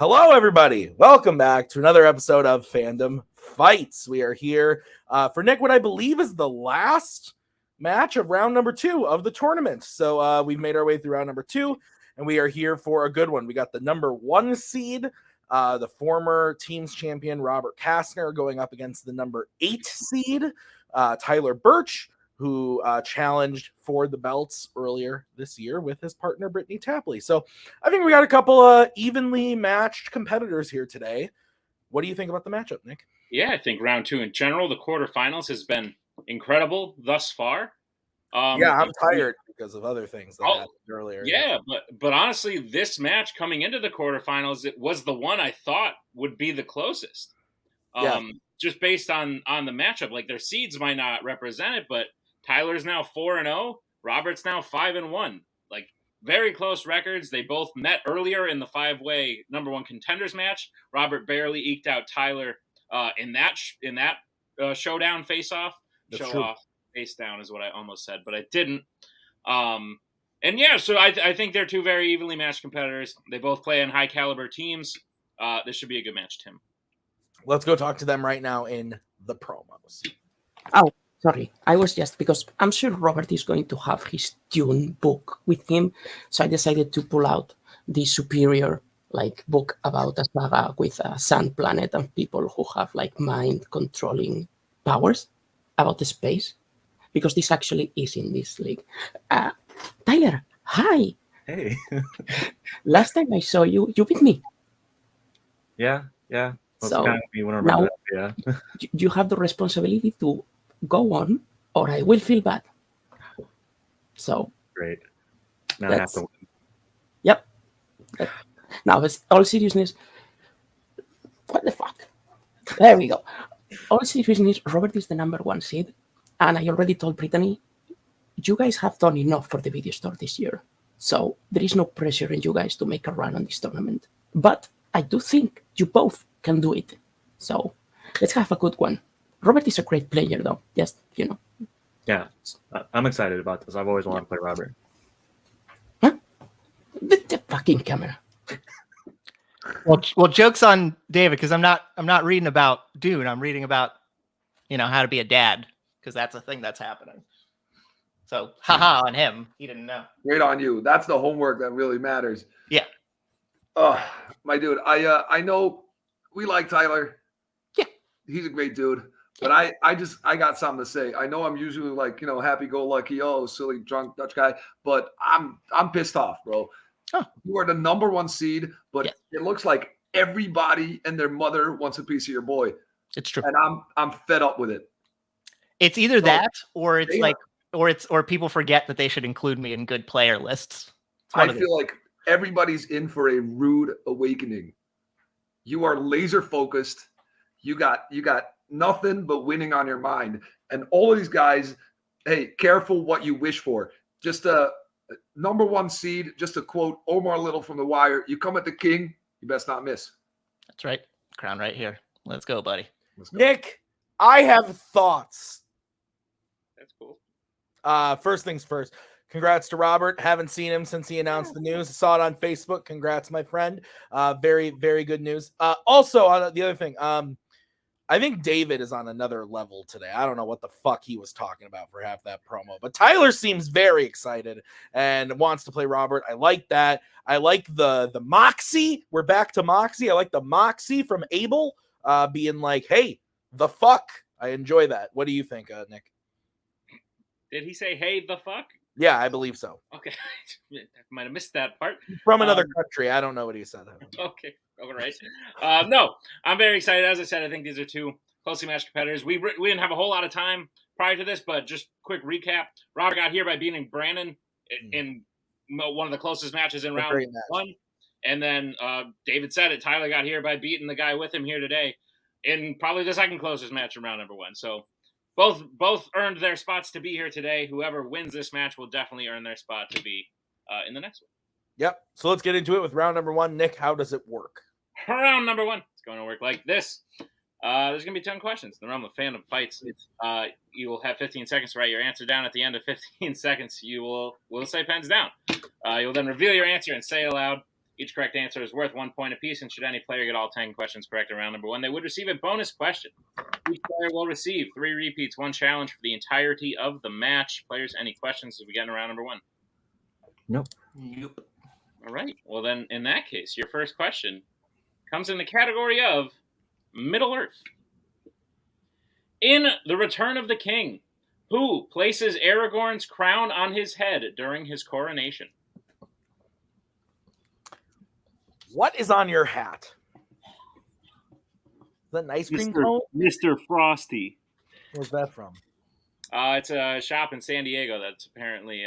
Hello, everybody. Welcome back to another episode of Fandom Fights. We are here for Nick, what I believe is the last match of round number 2 of the tournament. So we've made our way through round number 2, and we are here for a good one. We got the number 1 seed, the former team's champion, Robert Castner, going up against the number 8 seed, Tyler Burch, who challenged for the belts earlier this year with his partner, Brittany Tapley. So I think we got a couple evenly matched competitors here today. What do you think about the matchup, Nick? Yeah, I think round 2 in general, the quarterfinals has been incredible thus far. I'm tired because of other things that happened earlier. Yeah, but honestly, this match coming into the quarterfinals, it was the one I thought would be the closest. Just based on the matchup, like their seeds might not represent it, but Tyler's now 4-0, Robert's now 5-1. Like very close records. They both met earlier in the 5-way number 1 contenders match. Robert barely eked out Tyler in that showdown face-off. Face down is what I almost said, but I didn't. So I think they're two very evenly matched competitors. They both play in high caliber teams. This should be a good match, Tim. Let's go talk to them right now in the promos. Oh, sorry. I was just because I'm sure Robert is going to have his Dune book with him, so I decided to pull out the superior book about a saga with a sand planet and people who have mind controlling powers about the space, because this actually is in this league. Tyler, hi. Hey. Last time I saw you, you beat me. Yeah. So now you have the responsibility to go on, or I will feel bad. So great. Now I have to win. Yep. Now, all seriousness. What the fuck? There we go. All seriousness, Robert is the number 1 seed, and I already told Brittany, you guys have done enough for the video store this year, so there is no pressure on you guys to make a run on this tournament. But I do think you both can do it, so let's have a good one. Robert is a great player, though. Just, Yeah, I'm excited about this. I've always wanted to play Robert. Huh? The fucking camera. Well, joke's on David, because I'm not reading about Dune. I'm reading about, how to be a dad, because that's a thing that's happening. So, haha on him. He didn't know. Great on you. That's the homework that really matters. Yeah. Oh, my dude. I know we like Tyler. Yeah. He's a great dude. But I got something to say. I know I'm usually happy-go-lucky, silly drunk Dutch guy, but I'm pissed off, bro. Oh. You are the number 1 seed, but It looks like everybody and their mother wants a piece of your boy. It's true. And I'm fed up with it. It's either that or it's or people forget that they should include me in good player lists. I feel like everybody's in for a rude awakening. You are laser focused. You got nothing but winning on your mind. And all of these guys, hey, careful what you wish for. Just a number 1 seed, just to quote Omar Little from The Wire, you come at the king, you best not miss. That's right. Crown right here. Let's go, buddy. Let's go. Nick, I have thoughts. That's cool. First things first. Congrats to Robert. Haven't seen him since he announced the news. Saw it on Facebook. Congrats, my friend. Very, very good news. Also, on the other thing, I think David is on another level today. I don't know what the fuck he was talking about for half that promo, but Tyler seems very excited and wants to play Robert. I like that. I like the moxie. We're back to moxie. I like the moxie from Abel being like, hey, the fuck. I enjoy that. What do you think, Nick? Did he say, hey, the fuck? Yeah, I believe so. Okay. I might have missed that part. From another country. I don't know what he said. Okay. All right. No, I'm very excited. As I said, I think these are two closely matched competitors. We didn't have a whole lot of time prior to this, but just quick recap. Robert got here by beating Brandon in one of the closest matches in round 1. And then David said it. Tyler got here by beating the guy with him here today in probably the second closest match in round number 1. So both earned their spots to be here today. Whoever wins this match will definitely earn their spot to be in the next one. Yep. So let's get into it with round number 1. Nick, how does it work? Round number 1. It's going to work like this. There's going to be 10 questions in the realm of Fandom Fights. You will have 15 seconds to write your answer down. At the end of 15 seconds, we'll say pens down. You'll then reveal your answer and say it aloud. Each correct answer is worth 1 point apiece, and should any player get all 10 questions correct in round number 1, they would receive a bonus question. Each player will receive 3 repeats, 1 challenge for the entirety of the match. Players, any questions as we get into round number 1? Nope. Nope. All right. Well, then, in that case, your first question comes in the category of Middle-earth. In The Return of the King, who places Aragorn's crown on his head during his coronation? What is on your hat? Is that an ice cream cone? Mr. Frosty. Where's that from? It's a shop in San Diego that's apparently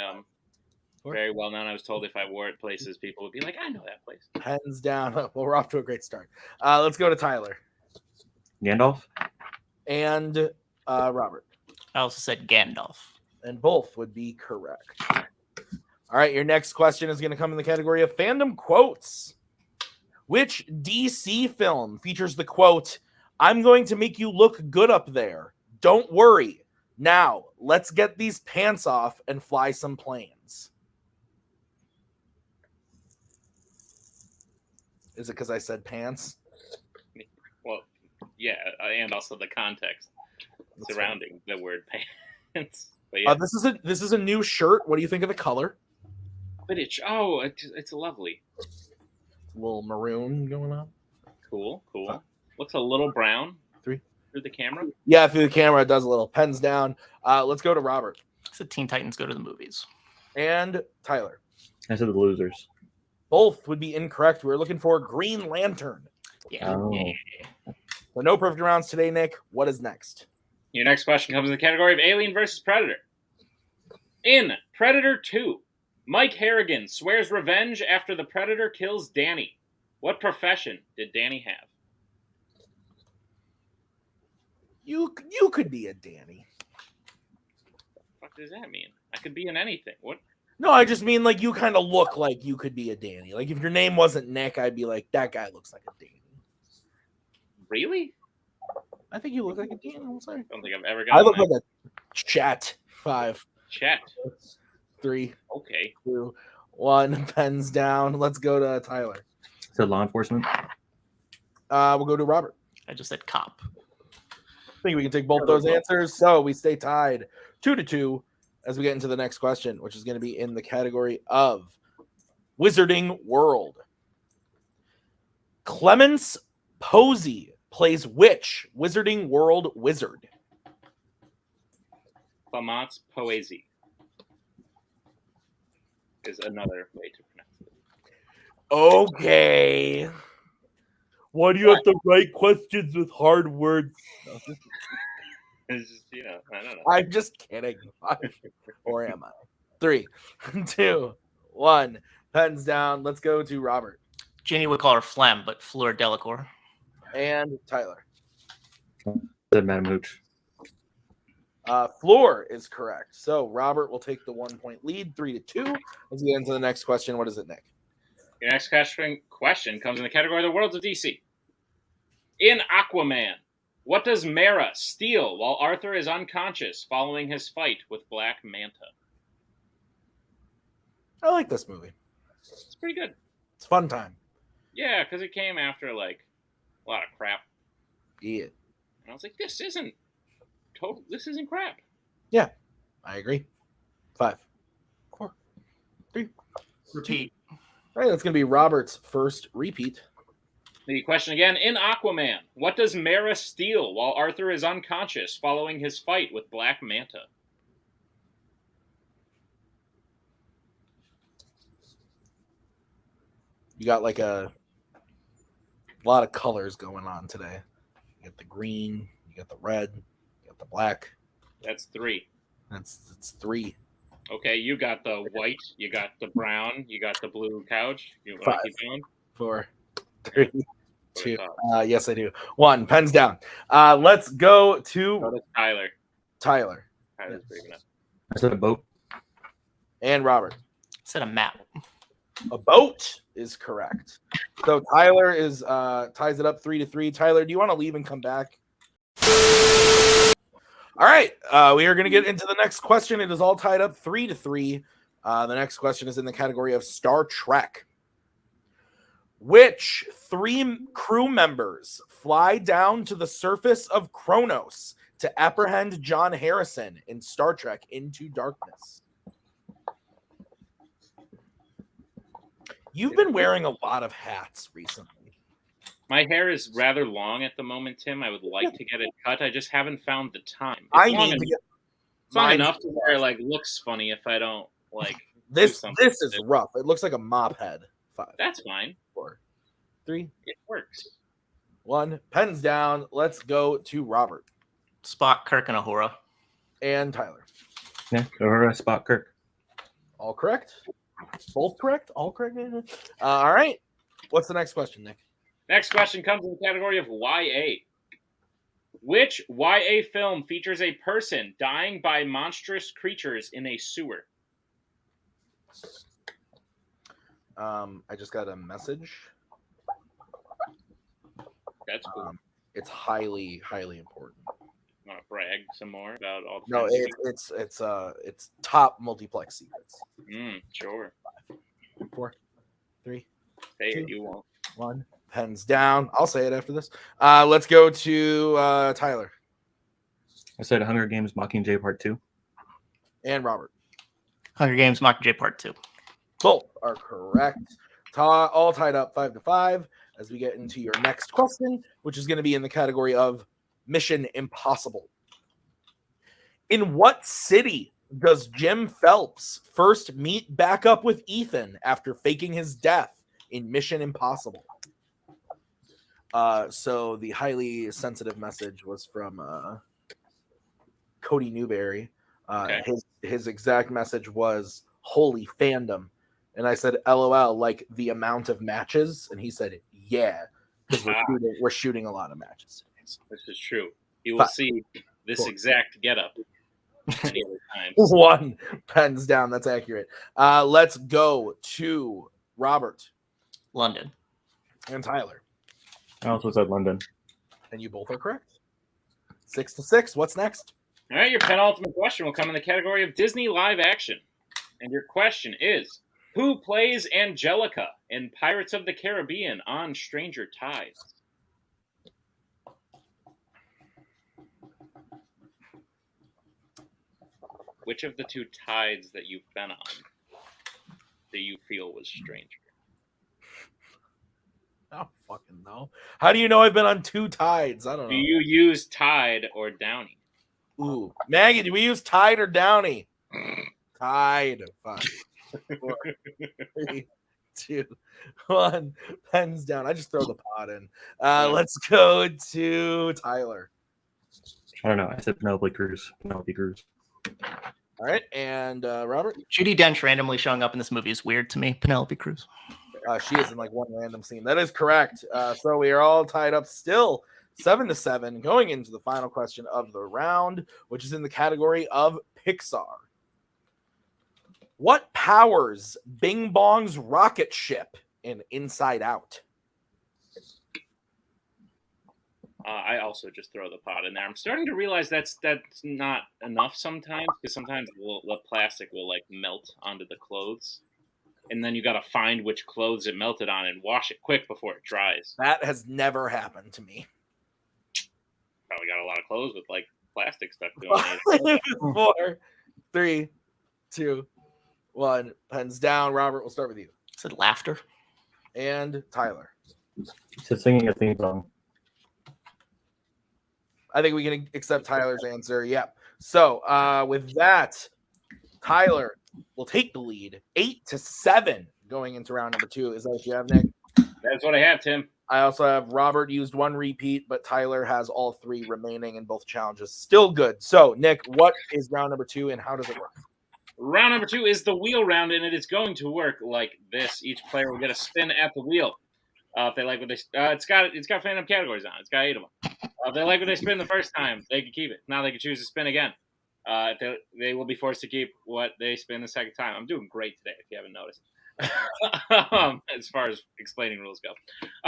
very well known. I was told if I wore it places, people would be like, I know that place. Pens down. Well, we're off to a great start. Let's go to Tyler. Gandalf. And Robert. I also said Gandalf. And both would be correct. All right, your next question is going to come in the category of fandom quotes. Which DC film features the quote, "I'm going to make you look good up there. Don't worry. Now, let's get these pants off and fly some planes"? Is it because I said pants? Well, yeah, and also the context surrounding the word pants. But yeah, this is a new shirt. What do you think of the color? but it's lovely. A little maroon going on. Cool. Looks a little brown. 3 through the camera. Yeah, through the camera, it does a little. Pens down. Let's go to Robert. So Teen Titans Go to the Movies. And Tyler. I said the losers. Both would be incorrect. We're looking for Green Lantern. Yeah. Oh. So no perfect rounds today, Nick. What is next? Your next question comes in the category of Alien versus Predator. In Predator 2, Mike Harrigan swears revenge after the Predator kills Danny. What profession did Danny have? You could be a Danny. What the fuck does that mean? I could be in anything. What? No, I just mean like you kind of look like you could be a Danny. Like if your name wasn't Nick, I'd be like, that guy looks like a Danny. Really? I think you look like a Danny. I'm sorry. I don't think I've ever got I look like a Chat. 5, Chat. 3, Okay. 2, 1. Pens down. Let's go to Tyler. Said law enforcement. We'll go to Robert. I just said cop. I think we can take both those answers. So we stay tied 2-2 as we get into the next question, which is going to be in the category of Wizarding World. Clemence Posey plays which Wizarding World wizard? Clemence Poesy is another way to pronounce it. Okay. Why do you have to write questions with hard words? It's just, I don't know. I'm just kidding. Or am I? 3, 2, 1. Pens down. Let's go to Robert. Ginny would call her Phlegm, but Fleur Delacour. And Tyler. Said Madam Hooch. Floor is correct. So Robert will take the 1-point lead, 3-2. Let's get into the next question. What is it, Nick? Your next question comes in the category of the worlds of DC. In Aquaman, what does Mera steal while Arthur is unconscious following his fight with Black Manta? I like this movie. It's pretty good. It's a fun time. Yeah, because it came after like a lot of crap. Yeah. And I was like, this isn't crap. Yeah, I agree. 5, 4, 3. Repeat. All right, that's going to be Robert's first repeat. The question again, in Aquaman, what does Mera steal while Arthur is unconscious following his fight with Black Manta? You got like a lot of colors going on today. You got the green, you got the red, you got the black. That's 3. That's 3. Okay, you got the white, you got the brown, you got the blue couch. You want 5, to keep going? 4, 3, 2. Yes, I do. 1. Pens down. Let's go to Tyler. Tyler. Tyler's brave enough. I said a boat. And Robert. I said a map. A boat is correct. So Tyler is ties it up 3-3. Tyler, do you want to leave and come back? All right. We are going to get into the next question. It is all tied up 3-3. The next question is in the category of Star Trek. Which 3 crew members fly down to the surface of Kronos to apprehend John Harrison in Star Trek Into Darkness? You've been wearing a lot of hats recently. My hair is rather long at the moment, Tim. I would like to get it cut. I just haven't found the time. It's I long need to get it's long mine enough to where it like looks funny if I don't like this. do something This with is it. rough. It looks like a mop head. 5, That's fine. 4, 3, It works. 1. Pens down. Let's go to Robert Spock, Kirk, and Uhura. and Tyler. Yeah, or Spot Kirk. All correct. Both correct. All correct. All right. What's the next question, Nick? Next question comes in the category of YA. Which YA film features a person dying by monstrous creatures in a sewer? I just got a message. That's cool. It's highly, highly important. Want to brag some more about all the No, it's top multiplex secrets. Sure. 4, 3, Say 2, it, you won't. 1. Pens down. I'll say it after this. Let's go to Tyler I said Hunger Games Mockingjay Part 2. and Robert. Hunger Games Mockingjay Part 2. Both are correct. All tied up 5-5 as we get into your next question, which is going to be in the category of Mission Impossible. In what city does Jim Phelps first meet back up with Ethan after faking his death in Mission Impossible? So the highly sensitive message was from Cody Newberry. Okay. His exact message was "Holy fandom," and I said, "LOL," like the amount of matches, and he said, "Yeah," because we're shooting a lot of matches. This is true. You will 5, see this 4. exact getup many other times. 1. Pens down. That's accurate. Let's go to Robert London. and Tyler. I also said London. And you both are correct. 6-6. What's next? All right, your penultimate question will come in the category of Disney live action. And your question is, who plays Angelica in Pirates of the Caribbean on Stranger Tides? Which of the 2 tides that you've been on do you feel was stranger? I don't fucking know. How do you know I've been on 2 tides? I don't know. Do you use Tide or Downy? Ooh, Maggie, do we use Tide or Downy? Tide. 5, 4, 3, 2, 1. Pens down. I just throw the pot in. Let's go to Tyler. I don't know. I said Penelope Cruz. Penelope Cruz. All right, and Robert. Judi Dench randomly showing up in this movie is weird to me. Penelope Cruz. She is in like one random scene. That is correct. So we are all tied up still 7-7 going into the final question of the round, which is in the category of Pixar. What powers Bing Bong's rocket ship in Inside Out? I also just throw the pot in there. I'm starting to realize that's not enough sometimes, because sometimes the plastic will like melt onto the clothes. And then you got to find which clothes it melted on and wash it quick before it dries. That has never happened to me. Probably got a lot of clothes with like plastic stuff going on. 4, 3, 2, 1. Pens down. Robert, we'll start with you. I said laughter. And Tyler. He said singing a theme song. I think we can accept Tyler's answer. Yep. So with that, Tyler will take the lead 8-7 going into round number 2. Is that what you have, Nick? That's what I have, Tim. I also have Robert used 1 repeat, but Tyler has all 3 remaining in both challenges. Still good. So, Nick, what is round number 2 and how does it work? Round number 2 is the wheel round, and it is going to work like this. Each player will get a spin at the wheel. If they like what they, it's got Fandom categories on it. It's got 8 of them. If they like what they spin the first time, they can keep it. Now they can choose to spin again. They will be forced to keep what they spin the second time. I'm doing great today, if you haven't noticed. As far as explaining rules go,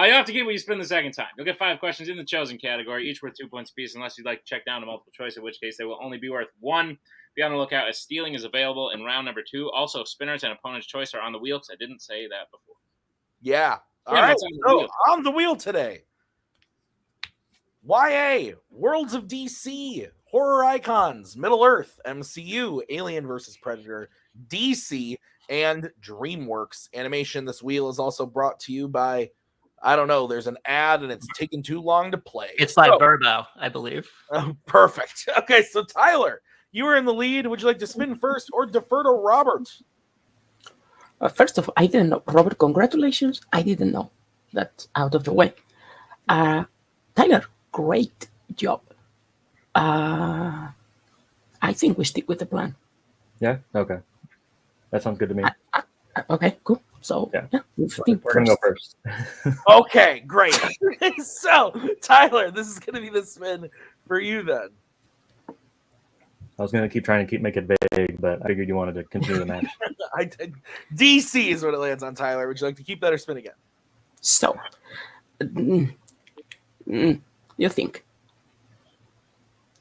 you have to keep what you spin the second time. You'll get 5 questions in the chosen category, each worth 2 points apiece, unless you'd like to check down to multiple choice, in which case they will only be worth 1. Be on the lookout as stealing is available in round number 2. Also, spinners and opponent's choice are on the wheel, because I didn't say that before. Yeah. All Quinn, right, what's on the so wheel? on the wheel today, YA, Worlds of DC, Horror Icons, Middle Earth, MCU, Alien vs. Predator, DC, and DreamWorks Animation. This wheel is also brought to you by, I don't know, there's an ad and it's taking too long to play. It's by Burbo, I believe. Oh, perfect. Okay, so Tyler, you are in the lead. Would you like to spin first or defer to Robert? First of all, I didn't know. Robert, congratulations. I didn't know. That's out of the way. Tyler, great job. I think we stick with the plan. Yeah. Okay. That sounds good to me. Okay, cool. So, Yeah. we're We're gonna go first. Okay, great. So, Tyler, this is going to be the spin for you then. I was gonna trying to make it big, but I figured you wanted to continue the match. DC is what it lands on, Tyler. Would you like to keep that or spin again? So, you think?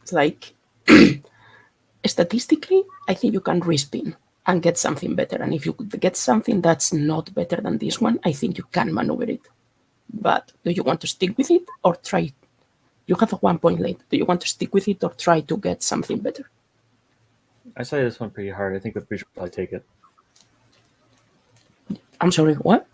It's like, statistically, I think you can respin and get something better. And if you could get something that's not better than this one, I think you can maneuver it. But do you want to stick with it or try? You have a 1 point lead. Do you want to stick with it or try to get something better? I say this one pretty hard. I think we should probably take it. I'm sorry, what?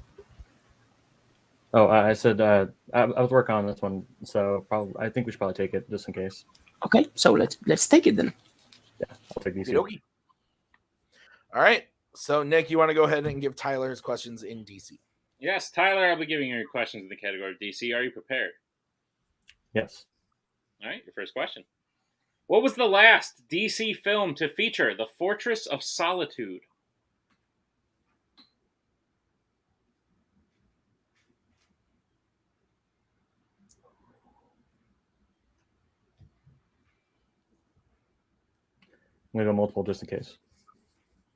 Oh, I said I was working on this one, so I think we should probably take it just in case. Okay, so let's take it then. Yeah, I'll take these. Okey-dokey. All right. So, Nick, you want to go ahead and give Tyler his questions in DC? Yes, Tyler, I'll be giving you your questions in the category of DC. Are you prepared? Yes. All right, your first question. What was the last DC film to feature the Fortress of Solitude? I'm gonna go multiple just in case.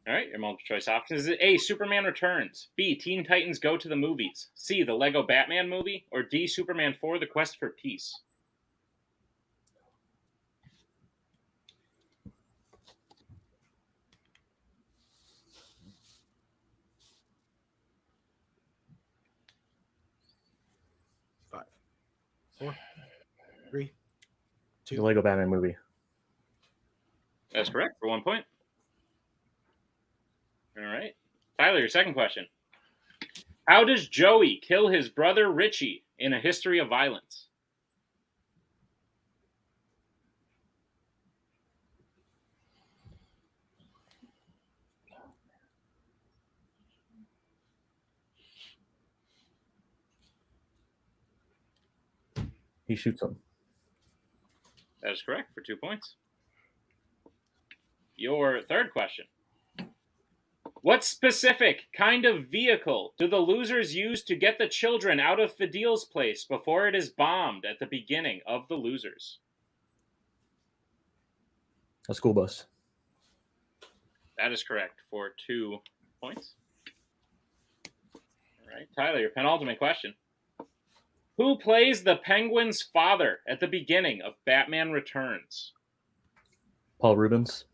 All right, your multiple choice options is A, Superman Returns, B, Teen Titans Go to the Movies, C, the Lego Batman movie, or D, Superman 4, The Quest for Peace. Five, 4, 3, 2. The Lego Batman movie. That's correct for 1 point. All right. Tyler, your second question. How does Joey kill his brother Richie in A History of Violence? He shoots him. That is correct for 2 points. Your third question. What specific kind of vehicle do the losers use to get the children out of Fadil's place before it is bombed at the beginning of The Losers? A school bus. That is correct for 2 points. All right, Tyler, your penultimate question. Who plays the Penguin's father at the beginning of Batman Returns? Paul Rubens.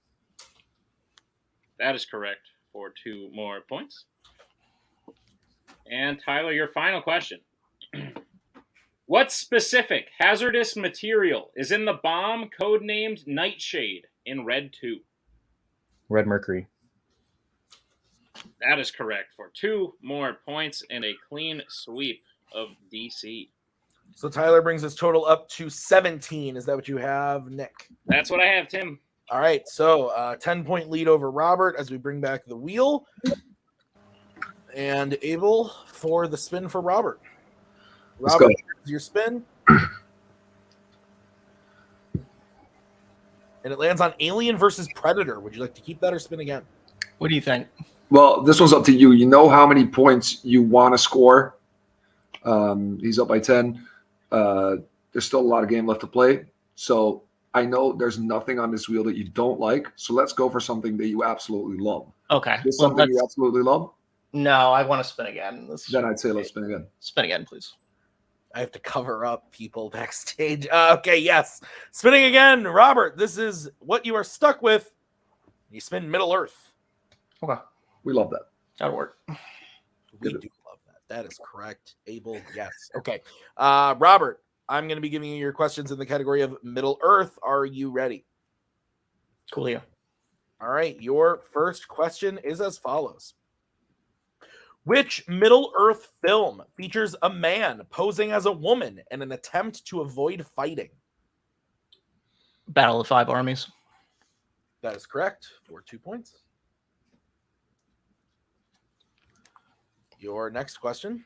That is correct for 2 more points. And Tyler, your final question. What specific hazardous material is in the bomb codenamed Nightshade in Red 2? Red Mercury. That is correct for 2 more points and a clean sweep of DC. So Tyler brings his total up to 17. Is that what you have, Nick? That's what I have, Tim. All right, so 10-point lead over Robert as we bring back the wheel. And Abel for the spin for Robert. Let's Robert, go. here's your spin. And it lands on Alien versus Predator. Would you like to keep that or spin again? What do you think? Well, this one's up to you. You know how many points you want to score. He's up by 10. There's still a lot of game left to play. So I know there's nothing on this wheel that you don't like. So let's go for something that you absolutely love. Okay. Is something you absolutely love? No, I want to spin again. Then I'd say let's spin again. Spin again, please. I have to cover up people backstage. Okay, yes. Spinning again. Robert, this is what you are stuck with. You spin Middle Earth. Okay. We love that. That'll work. We Good. do love that. That is correct. Abel, yes. Okay. Robert, I'm going to be giving you your questions in the category of Middle Earth. Are you ready? Coolio. All right. Your first question is as follows. Which Middle Earth film features a man posing as a woman in an attempt to avoid fighting? Battle of Five Armies. That is correct for 2 points. Your next question.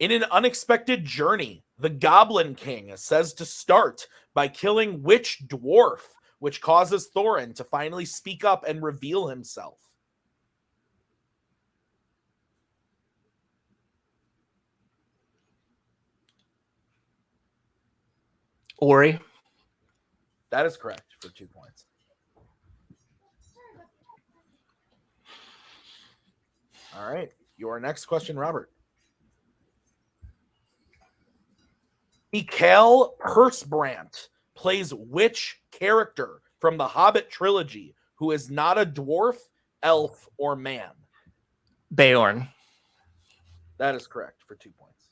In an unexpected journey, the Goblin King says to start by killing which dwarf, which causes Thorin to finally speak up and reveal himself? Ori. That is correct for 2 points. All right. Your next question, Robert. Mikael Persbrandt plays which character from the Hobbit trilogy who is not a dwarf, elf, or man? Beorn. That is correct for 2 points.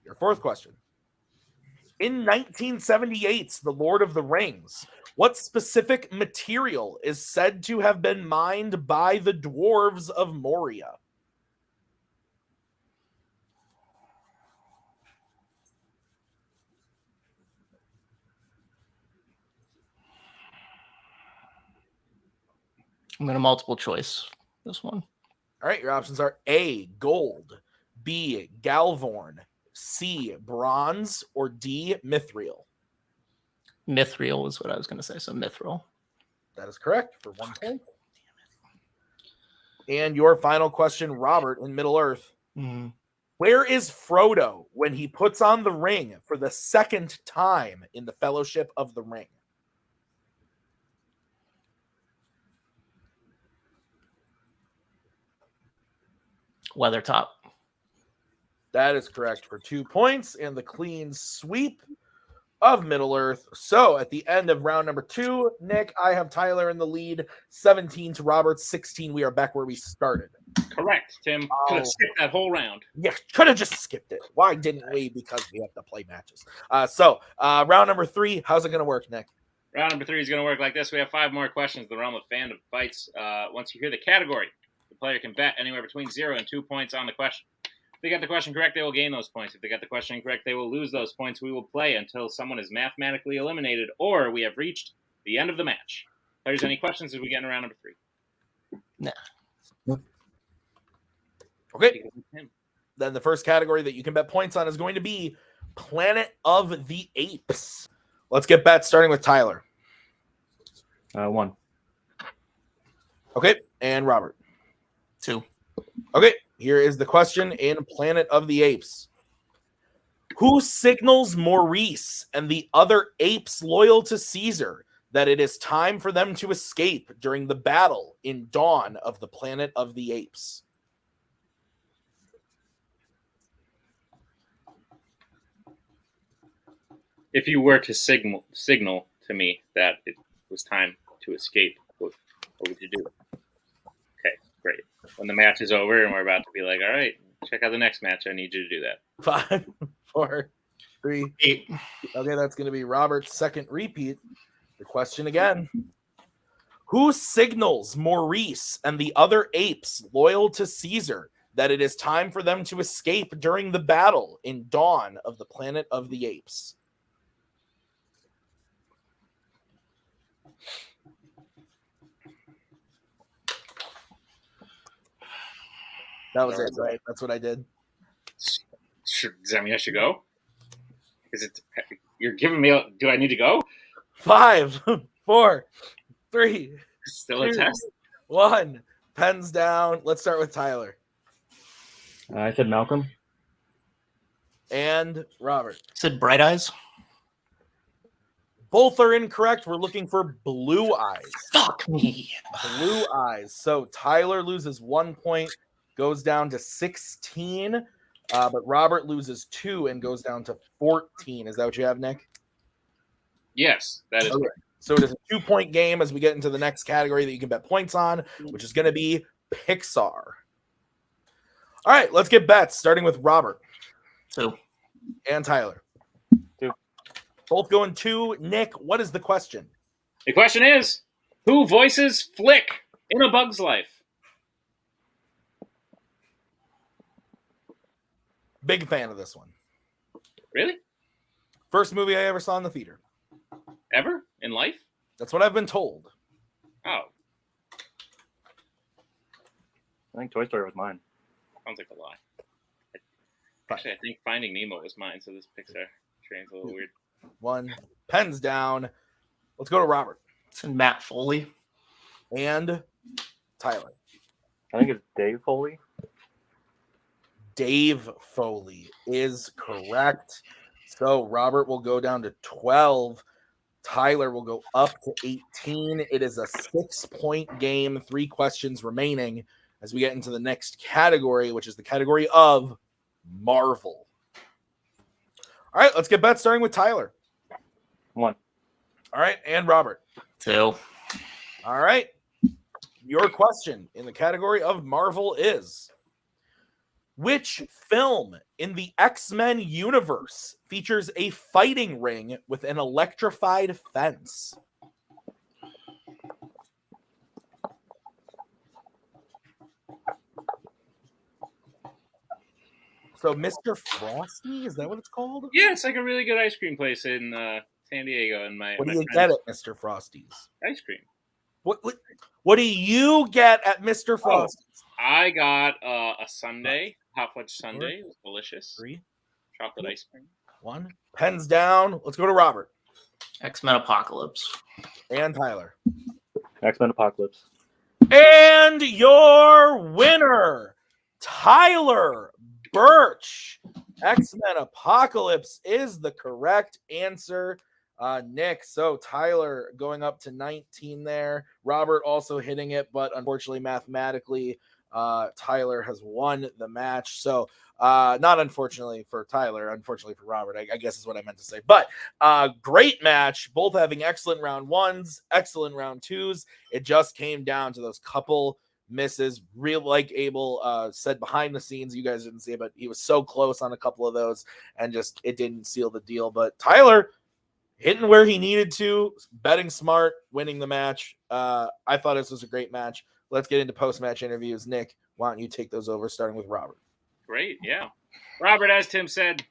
Your fourth question. In 1978's The Lord of the Rings, what specific material is said to have been mined by the dwarves of Moria? I'm going to multiple choice this one. All right, your options are A, gold, B, galvorn, C, bronze, or D, mithril. Mithril is what I was going to say, so mithril. That is correct for 1 point. And your final question, Robert, in Middle Earth. Mm-hmm. Where is Frodo when he puts on the ring for the second time in the Fellowship of the Ring? Weathertop. That is correct for 2 points and the clean sweep of Middle Earth. So at the end of round number 2, Nick, I have Tyler in the lead, 17 to Robert, 16. We are back where we started. Correct, Tim. Could have skipped that whole round. Yeah, could have just skipped it. Why didn't we? Because we have to play matches. So round number 3, how's it going to work, Nick? Round number 3 is going to work like this. We have 5 more questions in the realm of fandom fights. Once you hear the category, the player can bet anywhere between 0 and 2 points on the question. If they got the question correct, they will gain those points. If they got the question incorrect, they will lose those points. We will play until someone is mathematically eliminated or we have reached the end of the match. If there's any questions as we get into round number 3? Nah. Okay. Then the first category that you can bet points on is going to be Planet of the Apes. Let's get bets starting with Tyler. 1. Okay. And Robert. 2. Okay. Here is the question in Planet of the Apes. Who signals Maurice and the other apes loyal to Caesar that it is time for them to escape during the battle in Dawn of the Planet of the Apes? If you were to signal to me that it was time to escape, what would you do? Okay, great. When the match is over and we're about to be like, all right, check out the next match, I need you to do that. 5, 4, 3, 8. Okay, that's going to be Robert's second repeat. The question again. Who signals Maurice and the other apes loyal to Caesar that it is time for them to escape during the battle in Dawn of the Planet of the Apes? That was it, right? That's what I did. Does that mean I should go? Is it? You're giving me? Do I need to go? 5, 4, 3, Still a 2, test. 1. Pens down. Let's start with Tyler I said Malcolm. and Robert. Said Bright Eyes. Both are incorrect. We're looking for Blue Eyes. Fuck me. Blue Eyes. So Tyler loses 1 point, goes down to 16. But Robert loses 2 and goes down to 14. Is that what you have, Nick? Yes, that is. Okay. So it is a 2-point game as we get into the next category that you can bet points on, which is going to be Pixar. All right, let's get bets, starting with Robert. 2. And Tyler. 2. Both going 2. Nick, what is the question? The question is, who voices Flick in A Bug's Life? Big fan of this one. Really? First movie I ever saw in the theater. Ever? In life? That's what I've been told. Oh, I think Toy Story was mine. sounds like a lie. Actually, I think Finding Nemo was mine, so this Pixar train's a little weird. 1. Pens down. Let's go to Robert. It's Matt Foley. And Tyler. I think it's Dave Foley. Dave Foley is correct. So Robert will go down to 12. Tyler will go up to 18. It is a 6-point game, 3 questions remaining as we get into the next category, which is the category of Marvel. All right, let's get bets starting with Tyler. 1. All right, and Robert. 2. All right. Your question in the category of Marvel is, which film in the X-Men universe features a fighting ring with an electrified fence? So Mr. Frosty, is that what it's called? Yeah, it's like a really good ice cream place in San Diego. And What do you get at Mr. Frosty's? Ice cream. What do you get at Mr. Frosty's? I got a sundae, hot fudge sundae. It was delicious. 3, Chocolate ice cream. 1. Pens down. Let's go to Robert. X-Men Apocalypse. And Tyler. X-Men Apocalypse. And your winner, Tyler Burch. X-Men Apocalypse is the correct answer. Nick, so Tyler going up to 19 there. Robert also hitting it, but unfortunately, mathematically, Tyler has won the match. So not unfortunately for Tyler, unfortunately for Robert, I guess is what I meant to say. But great match, both having excellent round 1s, excellent round 2s. It just came down to those couple misses. Real, like Abel said behind the scenes, you guys didn't see it, but he was so close on a couple of those, and just it didn't seal the deal. But Tyler hitting where he needed to, betting smart, winning the match. I thought this was a great match. Let's get into post-match interviews. Nick, why don't you take those over, starting with Robert? Great, yeah. Robert, as Tim said,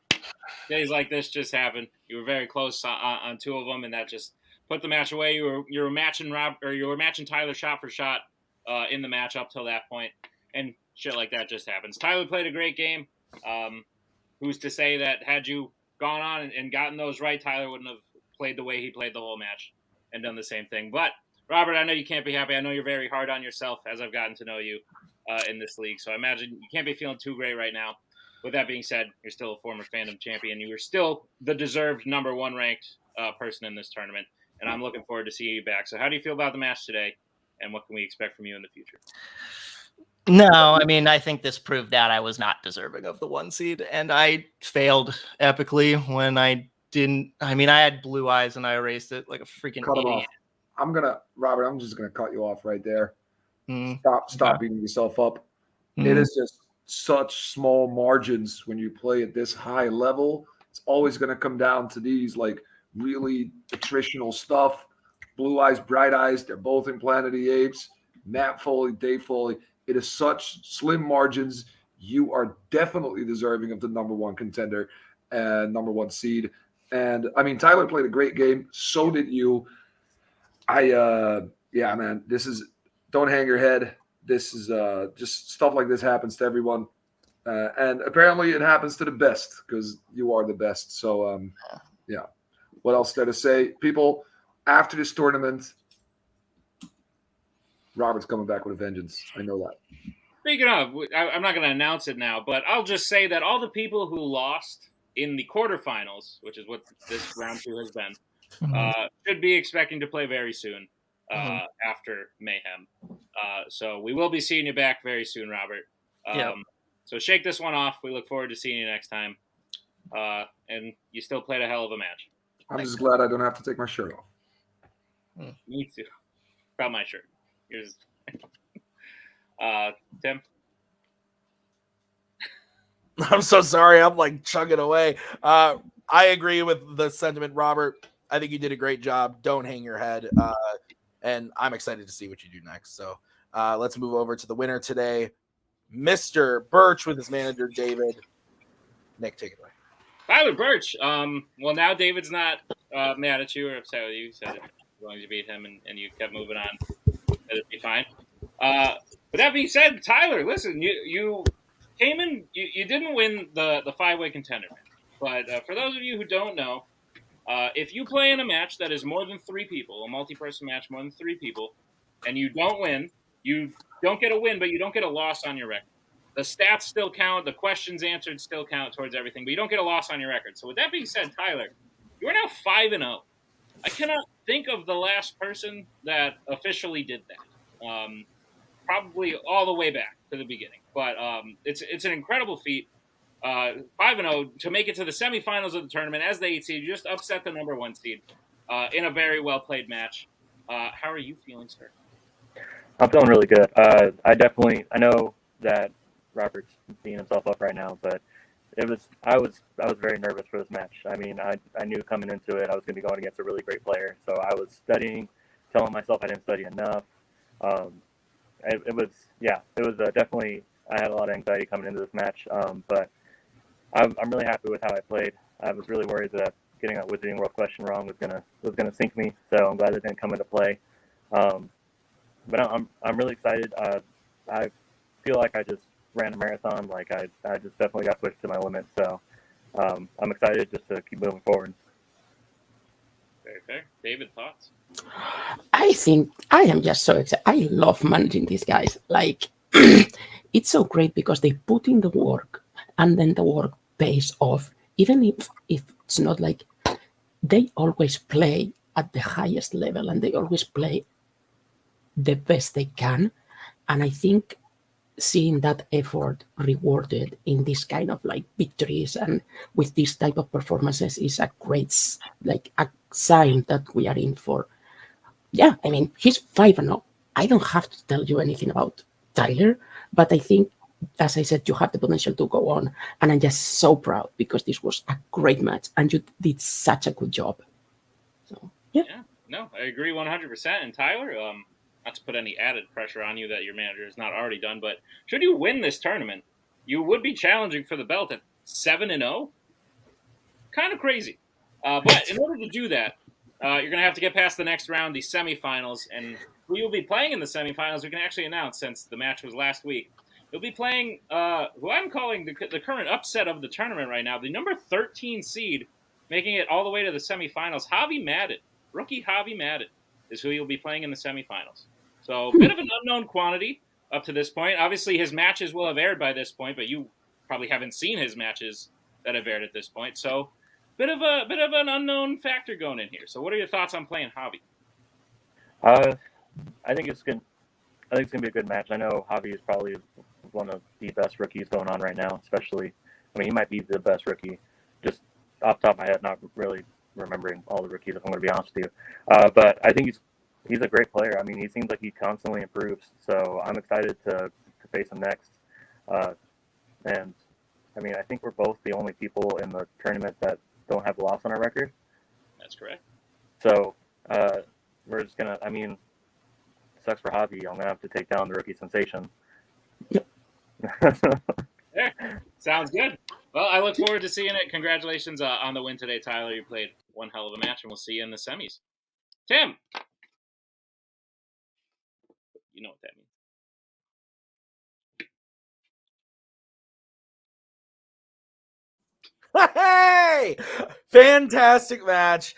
days like this just happened. You were very close on 2 of them, and that just put the match away. You were matching Tyler shot for shot in the match up till that point, and shit like that just happens. Tyler played a great game. Who's to say that had you gone on and gotten those right, Tyler wouldn't have played the way he played the whole match and done the same thing. But Robert, I know you can't be happy. I know you're very hard on yourself as I've gotten to know you in this league. So I imagine you can't be feeling too great right now. With that being said, you're still a former Fandom champion. You were still the deserved number 1 ranked person in this tournament. And I'm looking forward to seeing you back. So how do you feel about the match today? And what can we expect from you in the future? No, I mean, I think this proved that I was not deserving of the 1 seed. And I failed epically when I didn't. I mean, I had blue eyes and I erased it like a freaking Cut it idiot. off. Robert, I'm just gonna cut you off right there. Mm. Stop beating yourself up. It is just such small margins when you play at this high level. It's always gonna come down to these like really attritional stuff. Blue eyes, bright eyes, they're both in Planet of the Apes. Matt Foley, Dave Foley. It is such slim margins. You are definitely deserving of the number 1 contender and number 1 seed. And I mean, Tyler played a great game. So did you. Yeah, man, don't hang your head. This is just stuff like this happens to everyone. And apparently it happens to the best because you are the best. So, yeah. What else there to say? People, after this tournament, Robert's coming back with a vengeance. I know that. Speaking of, I'm not going to announce it now, but I'll just say that all the people who lost in the quarterfinals, which is what this round 2 has been, should be expecting to play very soon after Mayhem. So we will be seeing you back very soon, Robert. So shake this one off. We look forward to seeing you next time. And you still played a hell of a match. I'm just glad I don't have to take my shirt off. Me too. About my shirt. Here's Tim. I'm so sorry. I'm like chugging away. I agree with the sentiment, Robert. I think you did a great job. Don't hang your head. And I'm excited to see what you do next. So let's move over to the winner today, Mr. Burch with his manager, David. Nick, take it away. Tyler Burch. Well, now David's not mad at you or upset with you. He said as long as you beat him and you kept moving on, that'd be fine. But that being said, Tyler, listen, you came in. You didn't win the 5-way contender match, but for those of you who don't know, if you play in a match that is more than 3 people, a multi-person match more than 3 people, and you don't win, you don't get a win, but you don't get a loss on your record. The stats still count. The questions answered still count towards everything, but you don't get a loss on your record. So with that being said, Tyler, you are now 5-0. I cannot think of the last person that officially did that. Probably all the way back to the beginning, but it's an incredible feat. 5-0 to make it to the semifinals of the tournament as the 8 seed. You just upset the number 1 seed in a very well played match. How are you feeling, sir? I'm feeling really good. I know that Robert's beating himself up right now, but I was very nervous for this match. I mean, I knew coming into it I was going to be going against a really great player, so I was studying, telling myself I didn't study enough. It was definitely, I had a lot of anxiety coming into this match, but I'm really happy with how I played. I was really worried that getting a Wizarding World question wrong was gonna sink me, so I'm glad it didn't come into play. But I'm really excited. I feel like I just ran a marathon. Like I just definitely got pushed to my limit. So I'm excited just to keep moving forward. Very fair. David, thoughts? I think I am just so excited. I love managing these guys. Like, it's so great because they put in the work and then the work pays off. Even if it's not like, they always play at the highest level and they always play the best they can. And I think seeing that effort rewarded in this kind of like victories and with this type of performances is a great a sign that we are in for. Yeah, I mean, he's 5-0. I don't have to tell you anything about Tyler, but I think, as I said, you have the potential to go on, and I'm just so proud because this was a great match and you did such a good job. So yeah, no, I agree 100%. And Tyler, not to put any added pressure on you that your manager has not already done, but should you win this tournament, you would be challenging for the belt at 7-0. Kind of crazy. But in order to do that, you're going to have to get past the next round, the semifinals, and who you'll be playing in the semifinals, we can actually announce since the match was last week. You'll be playing who I'm calling the current upset of the tournament right now, the number 13 seed, making it all the way to the semifinals. Javi Madden, rookie Javi Madden, is who you'll be playing in the semifinals. So a bit of an unknown quantity up to this point. Obviously, his matches will have aired by this point, but you probably haven't seen his matches that have aired at this point. So bit of an unknown factor going in here. So what are your thoughts on playing Javi? I think it's good. I think it's gonna be a good match. I know Javi is probably one of the best rookies going on right now. Especially, I mean, he might be the best rookie. Just off the top of my head, not really remembering all the rookies, if I'm going to be honest with you. But I think he's a great player. I mean, he seems like he constantly improves. So I'm excited to face him next. And I mean, I think we're both the only people in the tournament that don't have a loss on our record. That's correct. So we're just gonna. I mean, sucks for Javi. I'm gonna have to take down the rookie sensation. Yep. There. Sounds good. Well, I look forward to seeing it. Congratulations on the win today, Tyler. You played one hell of a match, and we'll see you in the semis. Tim. You know what that means. Hey, fantastic match.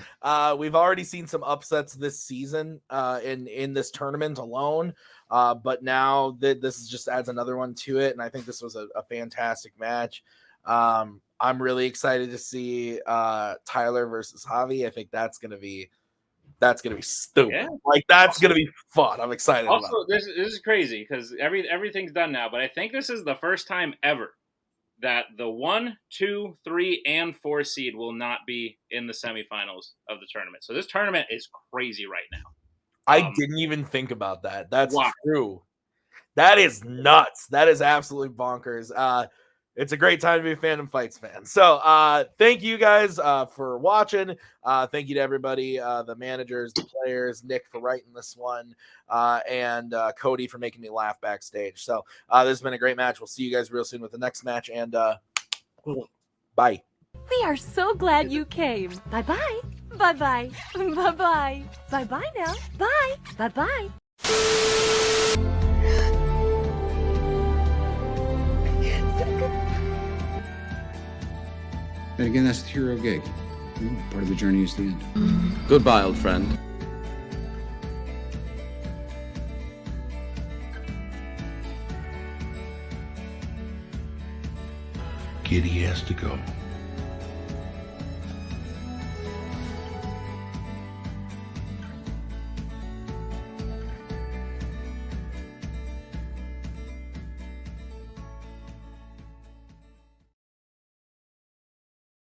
We've already seen some upsets this season in this tournament alone, but now this just adds another one to it, and I think this was a fantastic match. I'm really excited to see Tyler versus Javi. I think that's gonna be stupid. Yeah. Like that's gonna be fun. I'm excited. Also, this is crazy because everything's done now, but I think this is the first time ever that the 1, 2, 3, and 4 seed will not be in the semifinals of the tournament. So this tournament is crazy right now. I didn't even think about that. That's wow. true. That is nuts. That is absolutely bonkers. It's a great time to be a Fandom Fights fan. So thank you guys for watching. Thank you to everybody, the managers, the players, Nick for writing this one, and Cody for making me laugh backstage. So this has been a great match. We'll see you guys real soon with the next match, and bye. We are so glad you came. Bye-bye. Bye-bye. Bye-bye. Bye-bye now. Bye. Bye-bye. And again, that's the hero gig. Part of the journey is the end. Goodbye, old friend. Kitty has to go.